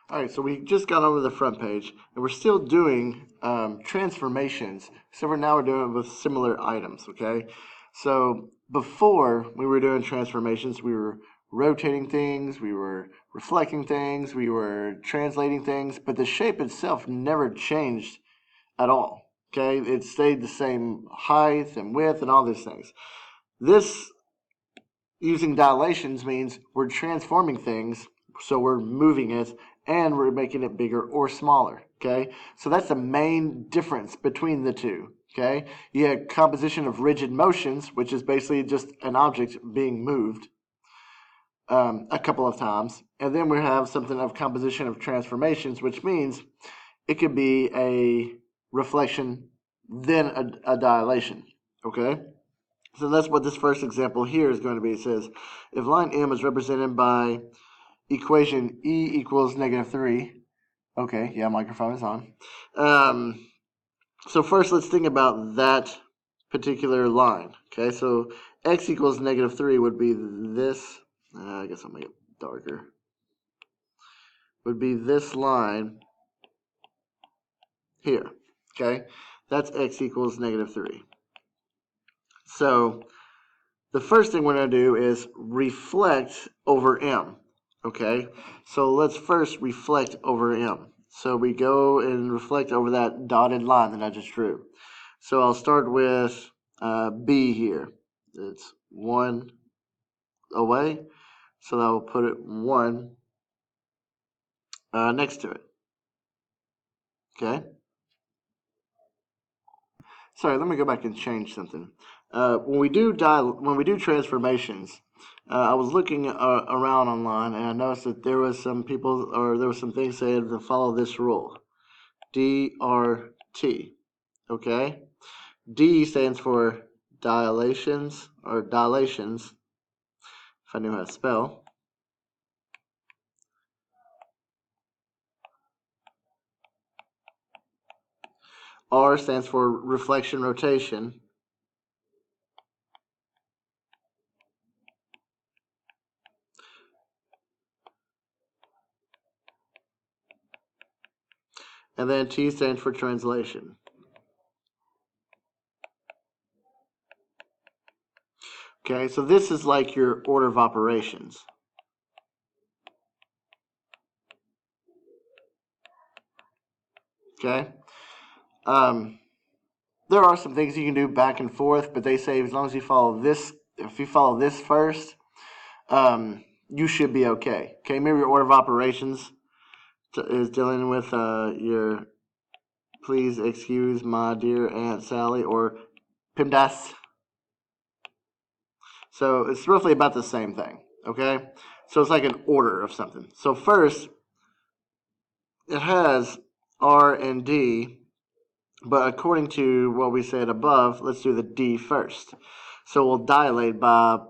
All right, so we just got over the front page, and we're still doing transformations. So we're doing it with similar items, okay? So before we were doing transformations, we were rotating things, we were reflecting things, we were translating things, but the shape itself never changed at all, okay? It stayed the same height and width and all these things. This, using dilations, means we're transforming things, so we're moving it and we're making it bigger or smaller, okay? So that's the main difference between the two, okay? You have composition of rigid motions, which is basically just an object being moved a couple of times. And then we have something of composition of transformations, which means it could be a reflection, then a dilation, okay? So that's what this first example here is going to be. It says, if line M is represented by equation E equals -3. Okay, yeah, microphone is on. So first let's think about that particular line. Okay, so x equals -3 would be this. I guess I'll make it darker. Would be this line here. Okay, that's x equals -3. So the first thing we're going to do is reflect over M. Okay, so let's first reflect over M. So we go and reflect over that dotted line that I just drew. So I'll start with B here. It's 1 away, so I'll put it 1 next to it. Okay. Sorry, let me go back and change something. When we do transformations, I was looking around online, and I noticed that there was some people, or there was some things said to follow this rule, DRT. Okay, D stands for dilations, if I knew how to spell. R stands for reflection rotation. And then T stands for translation. Okay, so this is like your order of operations. Okay. There are some things you can do back and forth, but they say as long as you follow this, if you follow this first, you should be okay. Okay, maybe your order of operations is dealing with your please excuse my dear Aunt Sally or PIMDAS. So it's roughly about the same thing, okay? So it's like an order of something. So first, it has R and D, but according to what we said above, let's do the D first. So we'll dilate by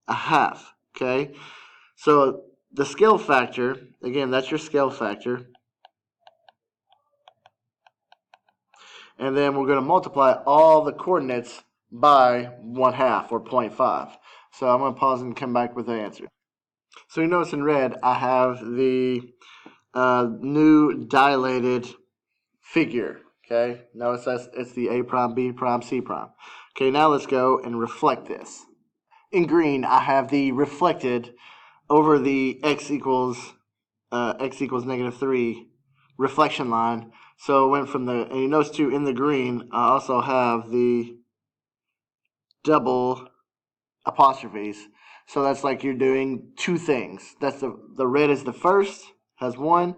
a half, okay? So the scale factor, again, that's your scale factor. And then we're going to multiply all the coordinates by 1/2 or 0.5. So I'm going to pause and come back with the answer. So you notice in red, I have the new dilated figure. Okay, notice it's the A prime, B prime, C prime. Okay, now let's go and reflect this. In green, I have the reflected over the x equals -3 reflection line. So it went from the, and you notice too, in the green, I also have the double apostrophes. So that's like you're doing two things. That's the red is the first, has 1.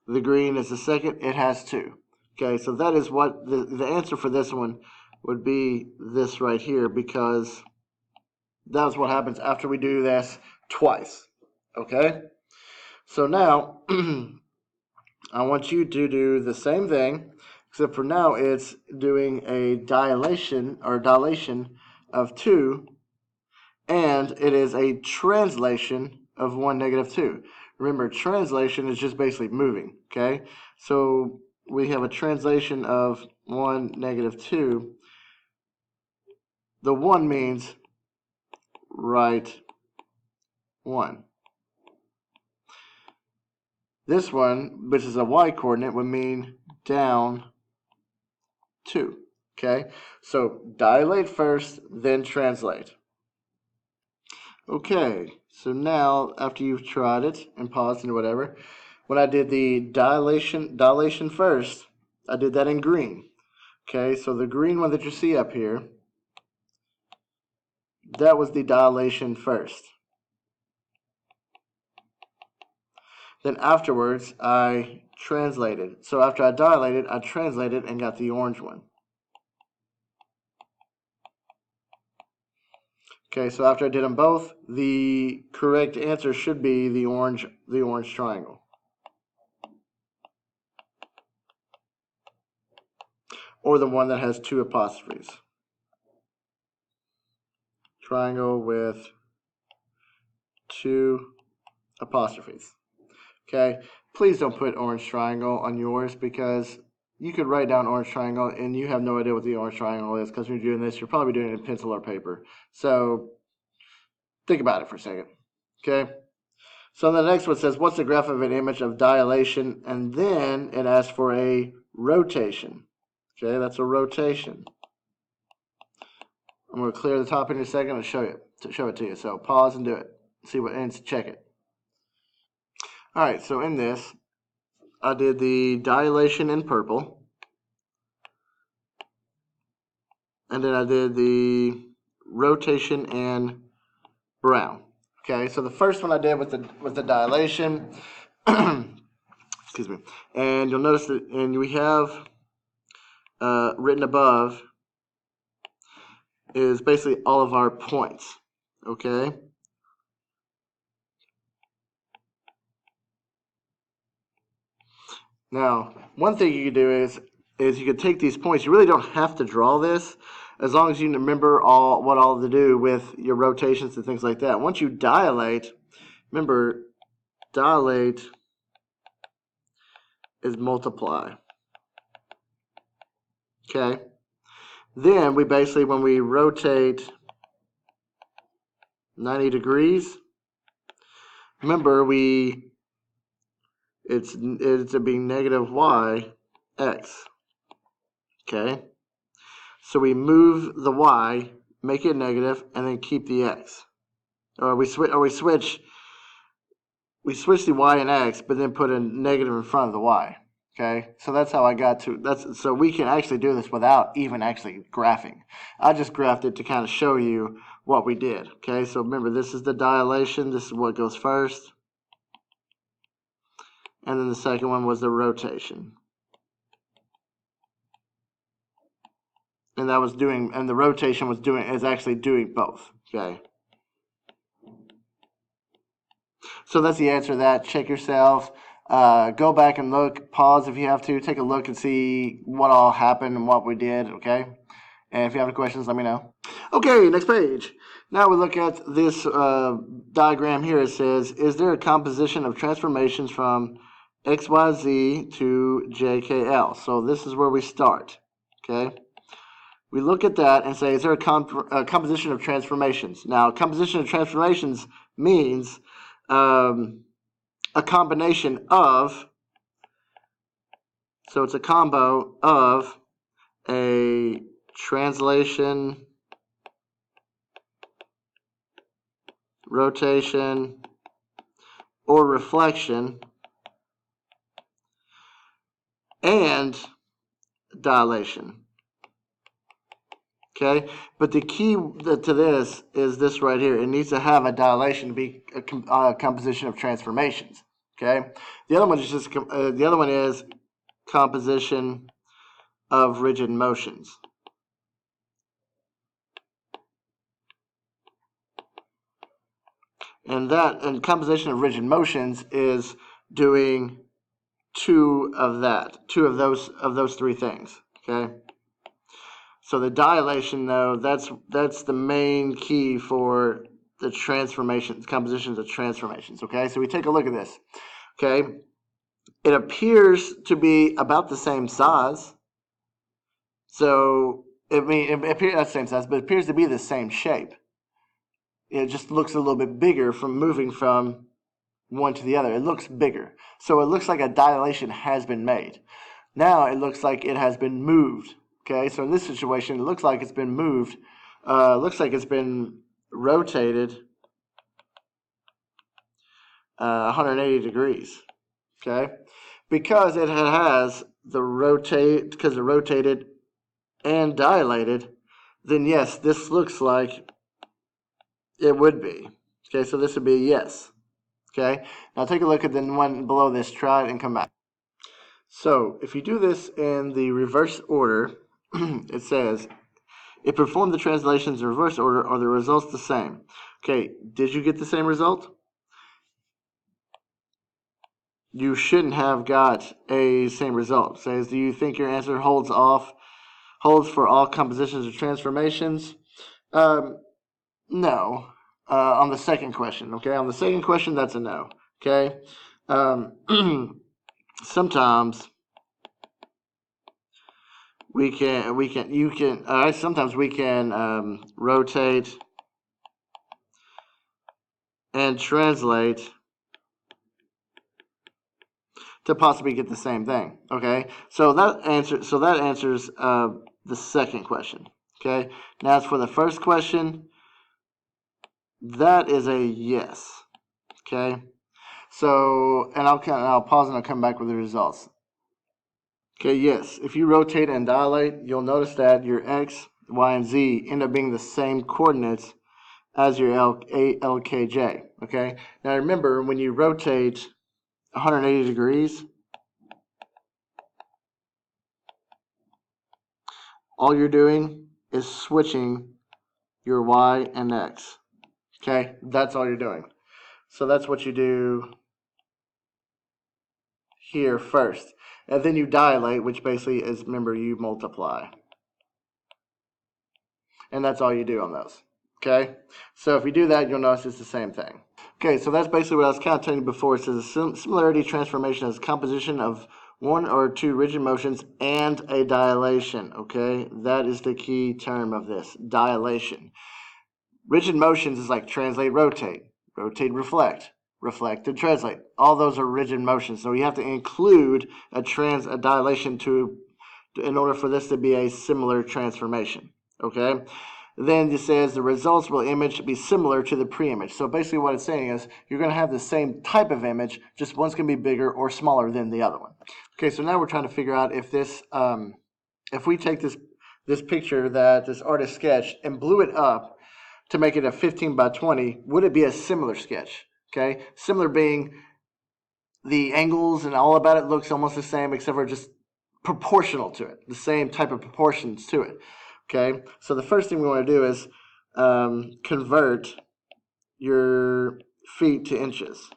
The green is the second, it has 2. Okay, so that is what the answer for this one would be, this right here, because that's what happens after we do this twice. Okay, so now I want you to do the same thing, except for now it's doing a dilation of 2, and it is a translation of 1 -2. Remember, translation is just basically moving, okay? So we have a translation of 1 -2. The 1 means right 1. This one, which is a y-coordinate, would mean down 2. Okay, so dilate first, then translate. Okay, so now after you've tried it and paused and whatever, when I did the dilation first, I did that in green. Okay, so the green one that you see up here, that was the dilation first. Then afterwards, I translated. So after I dilated, I translated and got the orange one. Okay, so after I did them both, the correct answer should be the orange triangle. Or the one that has 2 apostrophes. Triangle with 2 apostrophes. Okay, please don't put orange triangle on yours, because you could write down orange triangle and you have no idea what the orange triangle is, because when you're doing this, you're probably doing it in pencil or paper. So think about it for a second. Okay, so the next one says, what's the graph of an image of dilation? And then it asks for a rotation. Okay, that's a rotation. I'm going to clear the top in a second and show it to you. So pause and do it. See what, and check it. All right, so in this, I did the dilation in purple, and then I did the rotation in brown. Okay, so the first one I did with the dilation, excuse me, and you'll notice that, and we have written above is basically all of our points. Okay. Now, one thing you can do is you can take these points. You really don't have to draw this, as long as you remember what all to do with your rotations and things like that. Once you dilate, remember, dilate is multiply. Okay. Then we basically, when we rotate 90 degrees, remember it's being negative y x. Okay. So we move the y, make it negative, and then keep the x. Or we switch the y and x, but then put a negative in front of the y. Okay, so that's how I got to that's. So we can actually do this without even actually graphing. I just graphed it to kind of show you what we did. Okay, so remember, this is the dilation. This is what goes first, and then the second one was the rotation, and the rotation is actually doing both. Okay. So that's the answer to that. Check yourself. Go back and look. Pause if you have to. Take a look and see what all happened and what we did, okay? And if you have any questions, let me know. Okay, next page. Now we look at this diagram here. It says, is there a composition of transformations from XYZ to JKL? So this is where we start, okay? We look at that and say, is there a composition of transformations? Now, composition of transformations means a combination of, so it's a combo of a translation, rotation, or reflection, and dilation. Okay, but the key to this is this right here. It needs to have a dilation to be a composition of transformations. Okay, the other one is composition of rigid motions. And composition of rigid motions is doing two of those three things. Okay. So the dilation, though, that's the main key for the transformations, compositions of transformations. Okay, so we take a look at this. Okay, it appears to be about the same size. So it appears not the same size, but it appears to be the same shape. It just looks a little bit bigger from moving from one to the other. It looks bigger. So it looks like a dilation has been made. Now it looks like it has been moved. Okay, so in this situation, it looks like it's been moved. Looks like it's been rotated 180 degrees. Okay, because it has the rotate, because it rotated and dilated, then yes, this looks like it would be. Okay, so this would be a yes. Okay, now take a look at the one below this. Try it and come back. So if you do this in the reverse order, it says, if perform the translations in reverse order, are the results the same? Okay, did you get the same result? You shouldn't have got a same result. It says, do you think your answer holds for all compositions or transformations? No. On the second question, okay? On the second question, that's a no, okay? Sometimes sometimes we can rotate and translate to possibly get the same thing. Okay, so that answers the second question. Okay, now as for the first question, that is a yes. Okay, so and I'll pause and I'll come back with the results. Okay, yes, if you rotate and dilate, you'll notice that your x, y, and z end up being the same coordinates as your LKJ. Okay, now remember, when you rotate 180 degrees, all you're doing is switching your y and x. Okay, that's all you're doing. So that's what you do here first. And then you dilate, which basically is, remember, you multiply. And that's all you do on those. Okay, so if you do that, you'll notice it's the same thing. Okay, so that's basically what I was kind of telling you before. It says a similarity transformation is a composition of one or two rigid motions and a dilation. Okay, that is the key term of this, dilation. Rigid motions is like translate, rotate, rotate, reflect, reflect, and translate. All those are rigid motions. So you have to include a dilation in order for this to be a similar transformation. Okay. Then it says the results will be similar to the pre-image. So basically what it's saying is you're going to have the same type of image, just one's going to be bigger or smaller than the other one. Okay, so now we're trying to figure out if this, if we take this picture that this artist sketched and blew it up to make it a 15 by 20, would it be a similar sketch? Okay, similar being the angles and all about it looks almost the same except for just proportional to it, the same type of proportions to it. Okay, so the first thing we want to do is convert your feet to inches.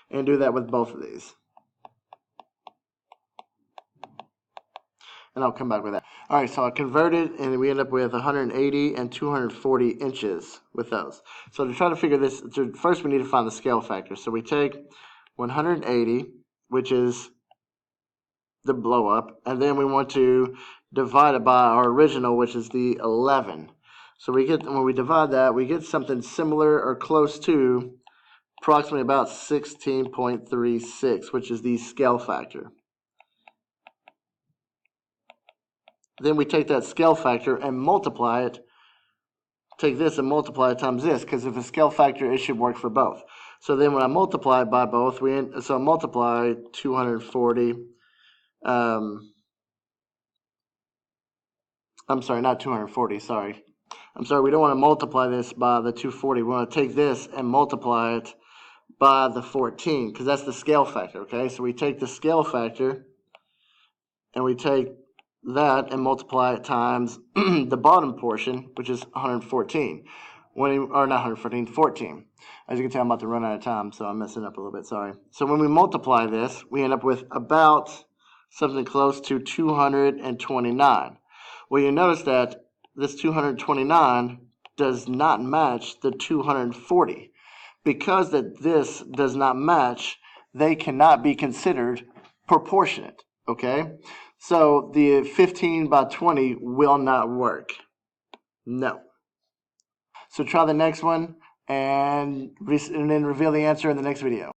And do that with both of these. And I'll come back with that. All right, so I converted, and we end up with 180 and 240 inches with those. So to try to figure this, first we need to find the scale factor. So we take 180, which is the blow up, and then we want to divide it by our original, which is the 11. So when we divide that, we get something similar or close to approximately about 16.36, which is the scale factor. Then we take that scale factor and multiply it. Take this and multiply it times this, because if a scale factor, it should work for both. So then when I multiply by both, so multiply 240. I'm sorry, not 240, sorry. I'm sorry, we don't want to multiply this by the 240. We want to take this and multiply it by the 14, because that's the scale factor, okay? So we take the scale factor, and we take that and multiply it times the bottom portion, which is 114. Or not 114, 14. As you can tell, I'm about to run out of time, so I'm messing up a little bit, sorry. So when we multiply this, we end up with about something close to 229. Well, you notice that this 229 does not match the 240. Because that this does not match, they cannot be considered proportionate, okay? So the 15 by 20 will not work. No. So try the next one. and then reveal the answer in the next video.